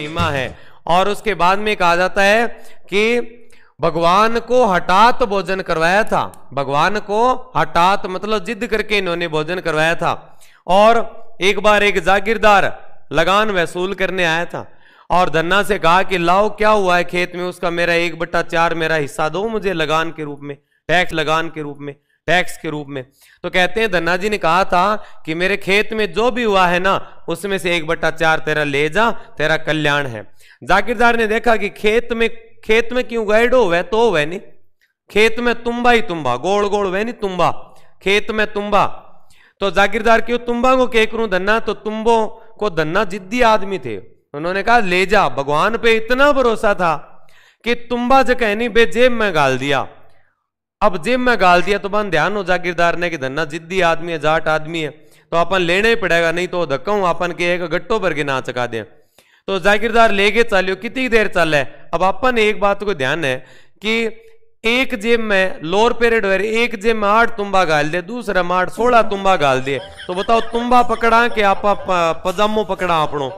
महिमा है। और उसके बाद में कहा जाता है कि भगवान को हठात भोजन करवाया था। भगवान को हठात मतलब जिद करके इन्होंने भोजन करवाया था। और एक बार एक जागीरदार लगान वसूल करने आया था और धन्ना से कहा कि लाओ क्या हुआ है खेत में, उसका मेरा 1/4 मेरा हिस्सा दो मुझे लगान के रूप में, टैक्स लगान के रूप में, टैक्स के रूप में। तो कहते हैं धन्ना जी ने कहा था कि मेरे खेत में जो भी हुआ है ना उसमें से 1/4 तेरा ले जा, तेरा कल्याण है। जागीरदार ने देखा कि खेत में क्यों गैडो हुआ तो हुआ नहीं, खेत में तुम्बा ही तुम्बा, गोल गोल हुआ नहीं तुम्बा, खेत में तुम्बा। तो जागीरदार क्यों तुम्बा को कह करूं धन्ना, तो तुम्बो को धन्ना जिद्दी आदमी थे, उन्होंने कहा ले जा। भगवान पे इतना भरोसा था कि तुम्बा जो कहनी बे जेब में गाल दिया। अब जेब में गाल दिया तो बन ध्यान हो जागीरदार ने कि धन्ना जिद्दी आदमी है, जाट आदमी है, तो अपन लेना ही पड़ेगा, नहीं तो धक्का हूं अपन के एक गट्टो भर के ना चका दे। तो जागीरदार लेके चलियो, कितनी देर चल है। अब अपन एक बात को ध्यान है कि एक जेब में लोअर पीरियड हो रही, एक जेब में 8 तुम्बा गाल दे, दूसरा में 8 16 तुम्बा गाल दे, तो बताओ तुम्बा पकड़ा के आप पजामो पकड़ा अपनो,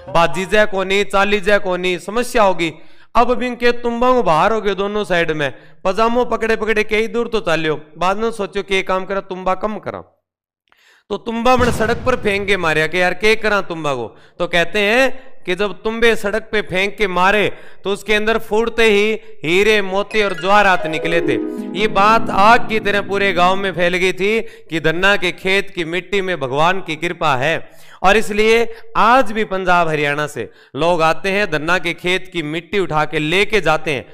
बाजी जय को नहीं, चाली जय को नहीं, समस्या होगी। अब भी के तुम्बा को बाहर हो गए दोनों साइड में, पजामो पकड़े पकड़े कई दूर तो चालियो, बाद में सोचो कि काम करा तुम्बा कम करा, तो तुम्बा मैंने सड़क पर फेंक के मारे कि यार क्या करा तुम्बा को। तो कहते हैं कि जब तुम्बे सड़क पे फेंक के मारे तो उसके अंदर फूटते ही हीरे मोती और जवाहरात निकले थे। ये बात आग की तरह पूरे गांव में फैल गई थी कि धन्ना के खेत की मिट्टी में भगवान की कृपा है। और इसलिए आज भी पंजाब हरियाणा से लोग आते हैं, धन्ना के खेत की मिट्टी उठा के लेके जाते हैं